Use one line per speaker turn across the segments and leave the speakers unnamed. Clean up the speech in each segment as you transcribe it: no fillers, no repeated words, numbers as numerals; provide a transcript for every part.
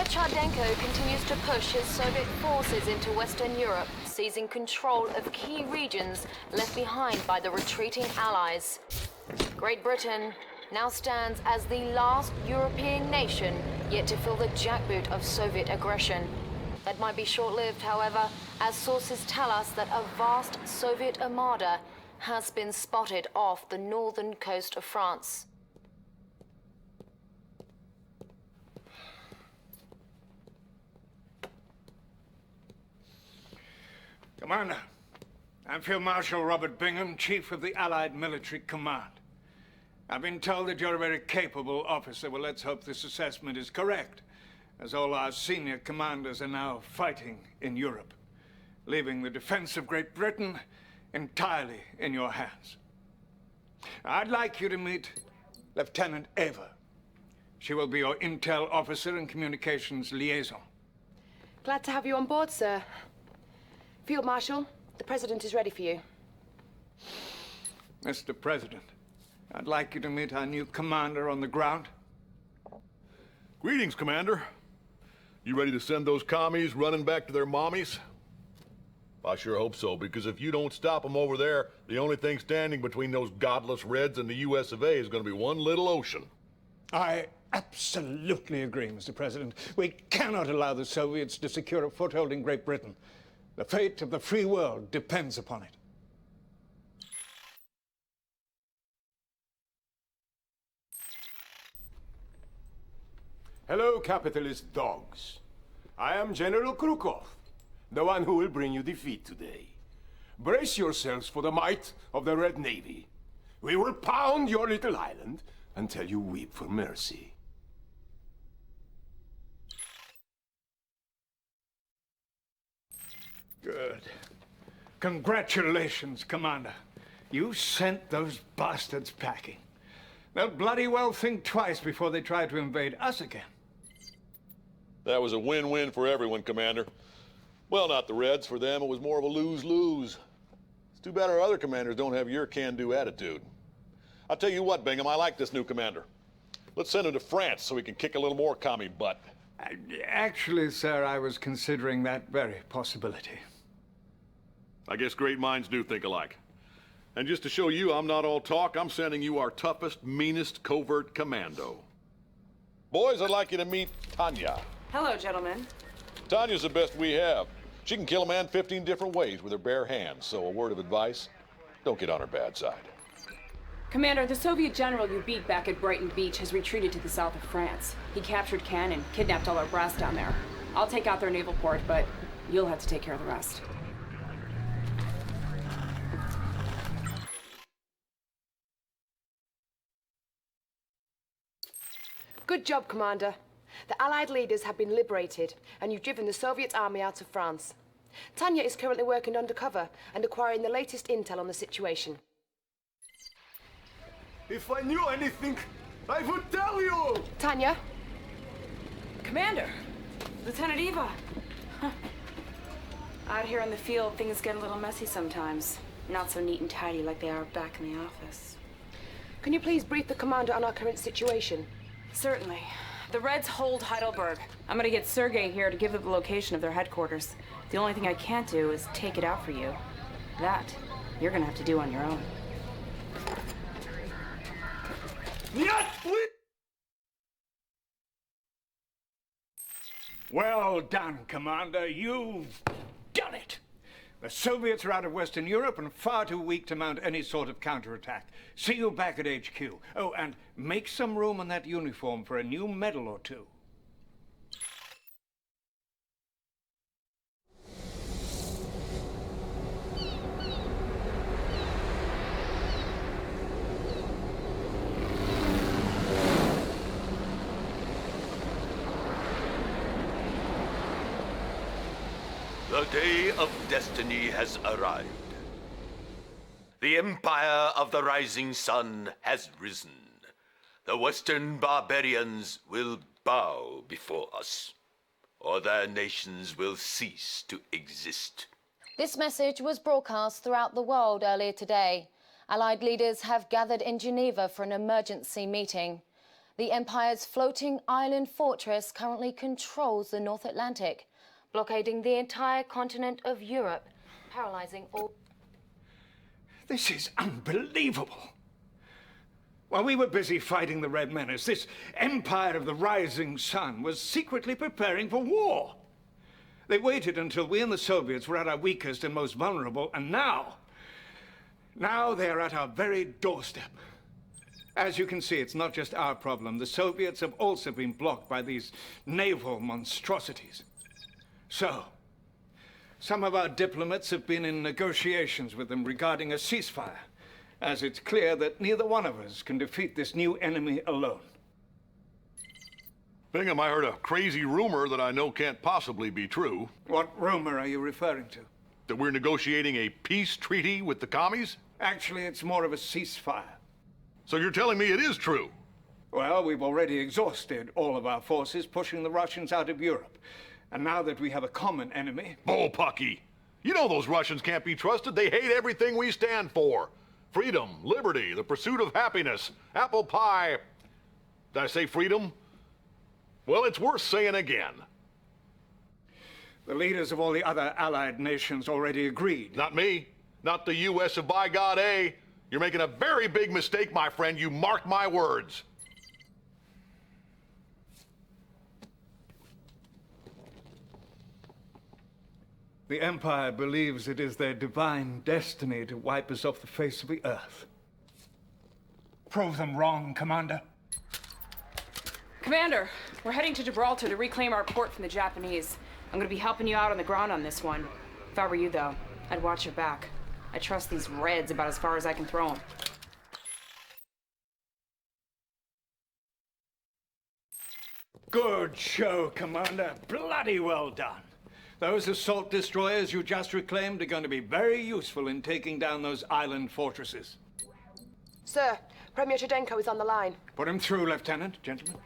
Cherchenko continues to push his Soviet forces into Western Europe, seizing control of key regions left behind by the retreating Allies. Great Britain now stands as the last European nation yet to feel the jackboot of Soviet aggression. That might be short-lived, however, as sources tell us that a vast Soviet armada has been spotted off the northern coast of France.
Commander, I'm Field Marshal Robert Bingham, Chief of the Allied Military Command. I've been told that you're a very capable officer. Well, let's hope this assessment is correct, as all our senior commanders are now fighting in Europe, leaving the defense of Great Britain entirely in your hands. I'd like you to meet Lieutenant Eva. She will be your intel officer and communications liaison.
Glad to have you on board, sir. Field Marshal, the President is ready for you.
Mr. President, I'd like you to meet our new commander on the ground.
Greetings, Commander. You ready to send those commies running back to their mommies? I sure hope so, because if you don't stop them over there, the only thing standing between those godless Reds and the US of A is going to be one little ocean.
I absolutely agree, Mr. President. We cannot allow the Soviets to secure a foothold in Great Britain. The fate of the free world depends upon it.
Hello, capitalist dogs. I am General Krukov, the one who will bring you defeat today. Brace yourselves for the might of the Red Navy. We will pound your little island until you weep for mercy.
Good. Congratulations, Commander. You sent those bastards packing. They'll bloody well think twice before they try to invade us again.
That was a win-win for everyone, Commander. Well, not the Reds. For them, it was more of a lose-lose. It's too bad our other commanders don't have your can-do attitude. I'll tell you what, Bingham, I like this new commander. Let's send him to France so he can kick a little more commie butt.
Actually, sir, I was considering that very possibility.
I guess great minds do think alike. And just to show you I'm not all talk, I'm sending you our toughest, meanest covert commando. Boys, I'd like you to meet Tanya.
Hello, gentlemen.
Tanya's the best we have. She can kill a man 15 different ways with her bare hands, so a word of advice, don't get on her bad side.
Commander, the Soviet general you beat back at Brighton Beach has retreated to the south of France. He captured Cannes and kidnapped all our brass down there. I'll take out their naval port, but you'll have to take care of the rest.
Good job, Commander. The Allied leaders have been liberated, and you've driven the Soviet army out of France. Tanya is currently working undercover and acquiring the latest intel on the situation.
If I knew anything, I would tell you!
Tanya?
Commander! Lieutenant Eva! Huh. Out here in the field, things get a little messy sometimes. Not so neat and tidy like they are back in the office.
Can you please brief the Commander on our current situation?
Certainly. The Reds hold Heidelberg. I'm gonna get Sergei here to give them the location of their headquarters. The only thing I can't do is take it out for you. That, you're gonna have to do on your own.
Well done, Commander. You've done it. The Soviets are out of Western Europe and far too weak to mount any sort of counterattack. See you back at HQ. Oh, and make some room on that uniform for a new medal or two.
The day of destiny has arrived. The empire of the rising sun has risen. The Western barbarians will bow before us, or their nations will cease to exist.
This message was broadcast throughout the world earlier today. Allied leaders have gathered in Geneva for an emergency meeting. The Empire's floating island fortress currently controls the North Atlantic, blockading the entire continent of Europe, paralyzing all...
This is unbelievable. While we were busy fighting the Red Menace, this Empire of the Rising Sun was secretly preparing for war. They waited until we and the Soviets were at our weakest and most vulnerable, and now they are at our very doorstep. As you can see, it's not just our problem. The Soviets have also been blocked by these naval monstrosities. So, some of our diplomats have been in negotiations with them regarding a ceasefire, as it's clear that neither one of us can defeat this new enemy alone.
Bingham, I heard a crazy rumor that I know can't possibly be true.
What rumor are you referring to?
That we're negotiating a peace treaty with the commies?
Actually, it's more of a ceasefire.
So you're telling me it is true?
Well, we've already exhausted all of our forces pushing the Russians out of Europe. And now that we have a common enemy...
Bullpucky! You know those Russians can't be trusted. They hate everything we stand for. Freedom, liberty, the pursuit of happiness, apple pie. Did I say freedom? Well, it's worth saying again.
The leaders of all the other Allied nations already agreed.
Not me. Not the U.S. of by God A. You're making a very big mistake, my friend. You mark my words.
The Empire believes it is their divine destiny to wipe us off the face of the earth. Prove them wrong, Commander.
Commander, we're heading to Gibraltar to reclaim our port from the Japanese. I'm gonna be helping you out on the ground on this one. If I were you, though, I'd watch your back. I trust these Reds about as far as I can throw them.
Good show, Commander. Bloody well done. Those assault destroyers you just reclaimed are going to be very useful in taking down those island fortresses.
Sir, Premier Chudenko is on the line.
Put him through, Lieutenant. Gentlemen.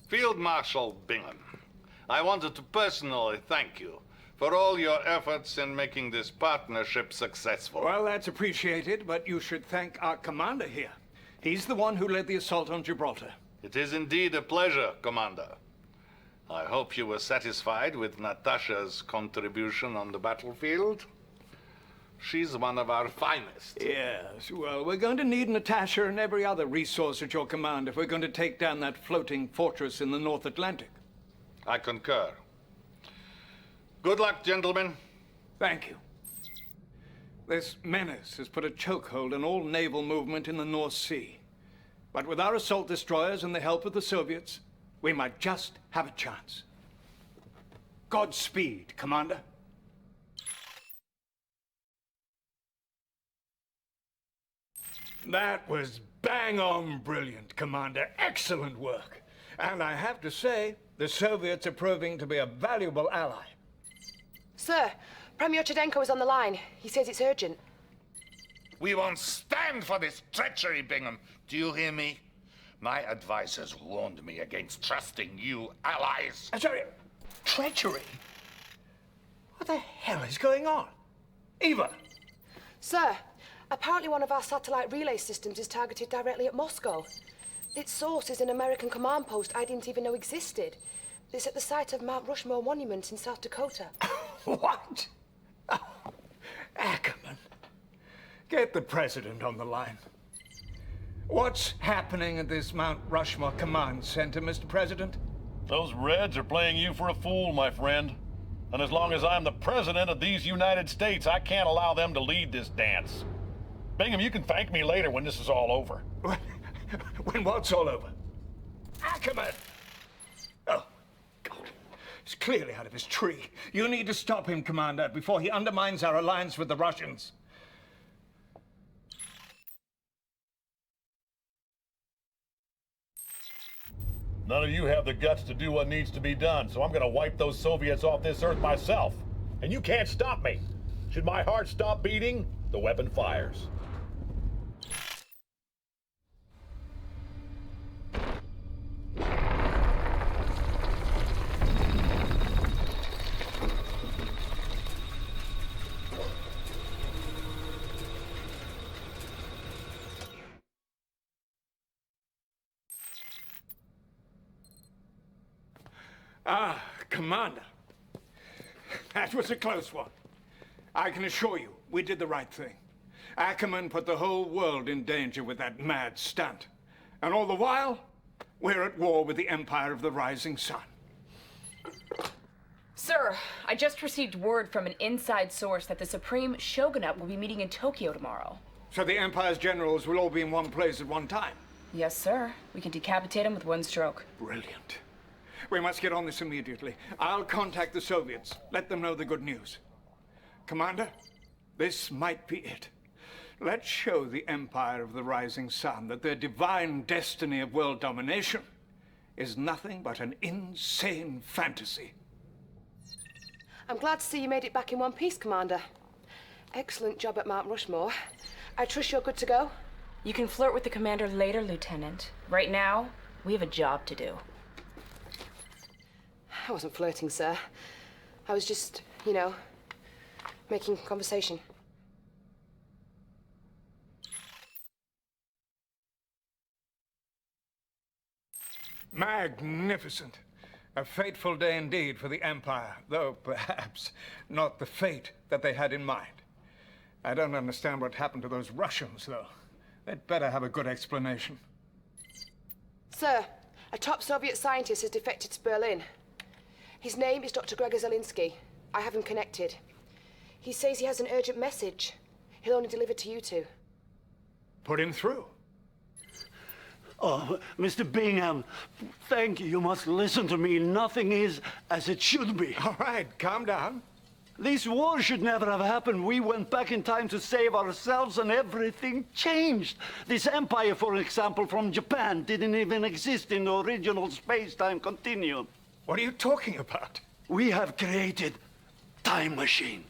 Field Marshal Bingham, I wanted to personally thank you for all your efforts in making this partnership successful.
Well, that's appreciated, but you should thank our commander here. He's the one who led the assault on Gibraltar.
It is indeed a pleasure, Commander. I hope you were satisfied with Natasha's contribution on the battlefield. She's one of our finest.
Yes, well, we're going to need Natasha and every other resource at your command if we're going to take down that floating fortress in the North Atlantic.
I concur. Good luck, gentlemen.
Thank you. This menace has put a chokehold on all naval movement in the North Sea. But with our assault destroyers and the help of the Soviets, we might just have a chance. Godspeed, Commander. That was bang-on brilliant, Commander. Excellent work. And I have to say, the Soviets are proving to be a valuable ally.
Sir, Premier Chudenko is on the line. He says it's urgent.
We won't stand for this treachery, Bingham. Do you hear me? My advisors warned me against trusting you allies.
Sorry, treachery? What the hell is going on? Eva!
Sir, apparently one of our satellite relay systems is targeted directly at Moscow. Its source is an American command post I didn't even know existed. It's at the site of Mount Rushmore Monument in South Dakota.
What? Oh, Ackerman. Get the president on the line. What's happening at this Mount Rushmore Command Center, Mr. President?
Those Reds are playing you for a fool, my friend. And as long as I'm the president of these United States, I can't allow them to lead this dance. Bingham, you can thank me later when this is all over.
When what's all over? Ackerman! Oh, God. He's clearly out of his tree. You need to stop him, Commander, before he undermines our alliance with the Russians.
None of you have the guts to do what needs to be done, so I'm gonna wipe those Soviets off this earth myself. And you can't stop me. Should my heart stop beating, the weapon fires.
Ah, Commander. That was a close one. I can assure you, we did the right thing. Ackerman put the whole world in danger with that mad stunt. And all the while, we're at war with the Empire of the Rising Sun.
Sir, I just received word from an inside source that the Supreme Shogunate will be meeting in Tokyo tomorrow.
So the Empire's generals will all be in one place at one time?
Yes, sir. We can decapitate them with one stroke.
Brilliant. We must get on this immediately. I'll contact the Soviets, let them know the good news. Commander, this might be it. Let's show the Empire of the Rising Sun that their divine destiny of world domination is nothing but an insane fantasy.
I'm glad to see you made it back in one piece, Commander. Excellent job at Mount Rushmore. I trust you're good to go?
You can flirt with the commander later, Lieutenant. Right now, we have a job to do.
I wasn't flirting, sir. I was just, making conversation.
Magnificent. A fateful day indeed for the Empire, though perhaps not the fate that they had in mind. I don't understand what happened to those Russians, though. They'd better have a good explanation.
Sir, a top Soviet scientist has defected to Berlin. His name is Dr. Gregor Zelinsky. I have him connected. He says he has an urgent message. He'll only deliver to you two.
Put him through.
Oh, Mr. Bingham, thank you. You must listen to me. Nothing is as it should be.
All right, calm down.
This war should never have happened. We went back in time to save ourselves and everything changed. This empire, for example, from Japan, didn't even exist in the original space-time continuum.
What are you talking about?
We have created time machine.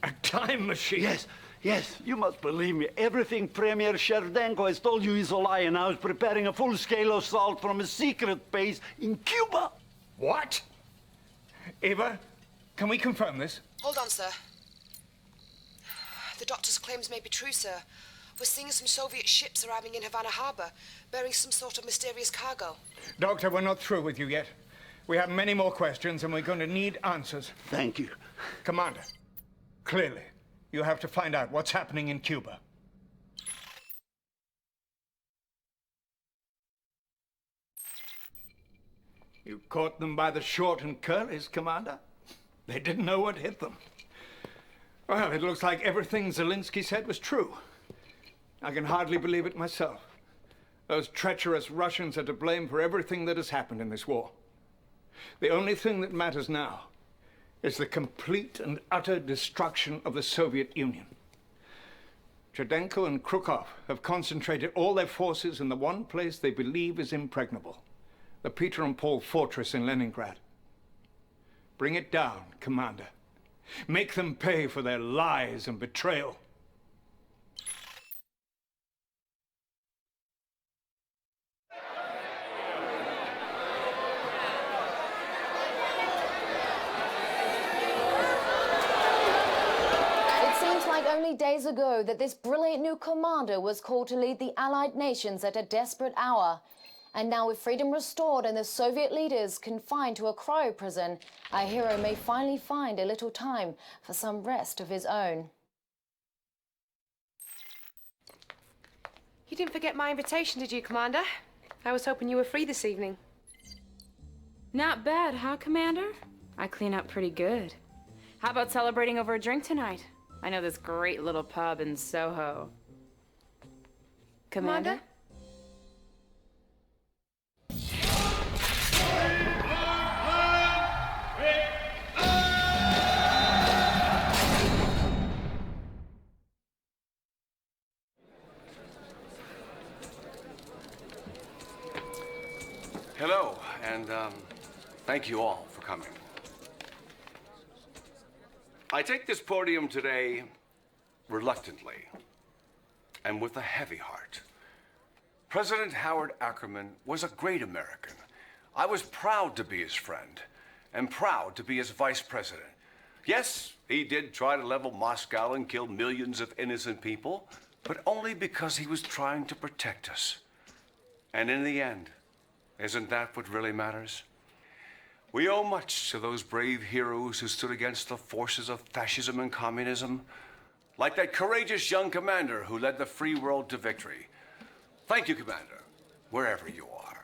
A time machine?
Yes, you must believe me. Everything Premier Sherdenko has told you is a lie, and now he's preparing a full-scale assault from a secret base in Cuba.
What? Eva, can we confirm this?
Hold on, sir. The doctor's claims may be true, sir. We're seeing some Soviet ships arriving in Havana Harbor, bearing some sort of mysterious cargo.
Doctor, we're not through with you yet. We have many more questions, and we're going to need answers.
Thank you.
Commander, clearly, you have to find out what's happening in Cuba. You caught them by the short and curlies, Commander. They didn't know what hit them. Well, it looks like everything Zelinsky said was true. I can hardly believe it myself. Those treacherous Russians are to blame for everything that has happened in this war. The only thing that matters now is the complete and utter destruction of the Soviet Union. Cherdenko and Krukov have concentrated all their forces in the one place they believe is impregnable, the Peter and Paul fortress in Leningrad. Bring it down, Commander. Make them pay for their lies and betrayal.
Only days ago that this brilliant new commander was called to lead the Allied nations at a desperate hour. And now with freedom restored and the Soviet leaders confined to a cryo prison, our hero may finally find a little time for some rest of his own.
You didn't forget my invitation, did you, Commander? I was hoping you were free this evening.
Not bad, huh, Commander? I clean up pretty good. How about celebrating over a drink tonight? I know this great little pub in Soho. Commander?
Hello, and thank you all for coming. I take this podium today reluctantly and with a heavy heart. President Howard Ackerman was a great American. I was proud to be his friend and proud to be his vice president. Yes, he did try to level Moscow and kill millions of innocent people, but only because he was trying to protect us. And in the end, isn't that what really matters? We owe much to those brave heroes who stood against the forces of fascism and communism, like that courageous young commander who led the free world to victory. Thank you, Commander, wherever you are.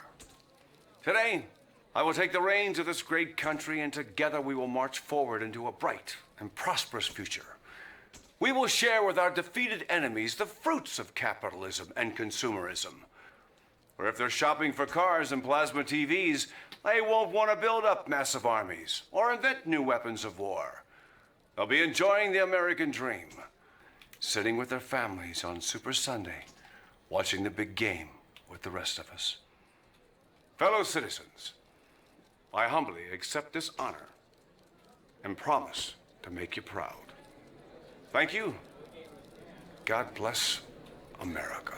Today, I will take the reins of this great country, and together we will march forward into a bright and prosperous future. We will share with our defeated enemies the fruits of capitalism and consumerism. Or if they're shopping for cars and plasma TVs, they won't want to build up massive armies or invent new weapons of war. They'll be enjoying the American dream, sitting with their families on Super Sunday, watching the big game with the rest of us. Fellow citizens, I humbly accept this honor and promise to make you proud. Thank you. God bless America.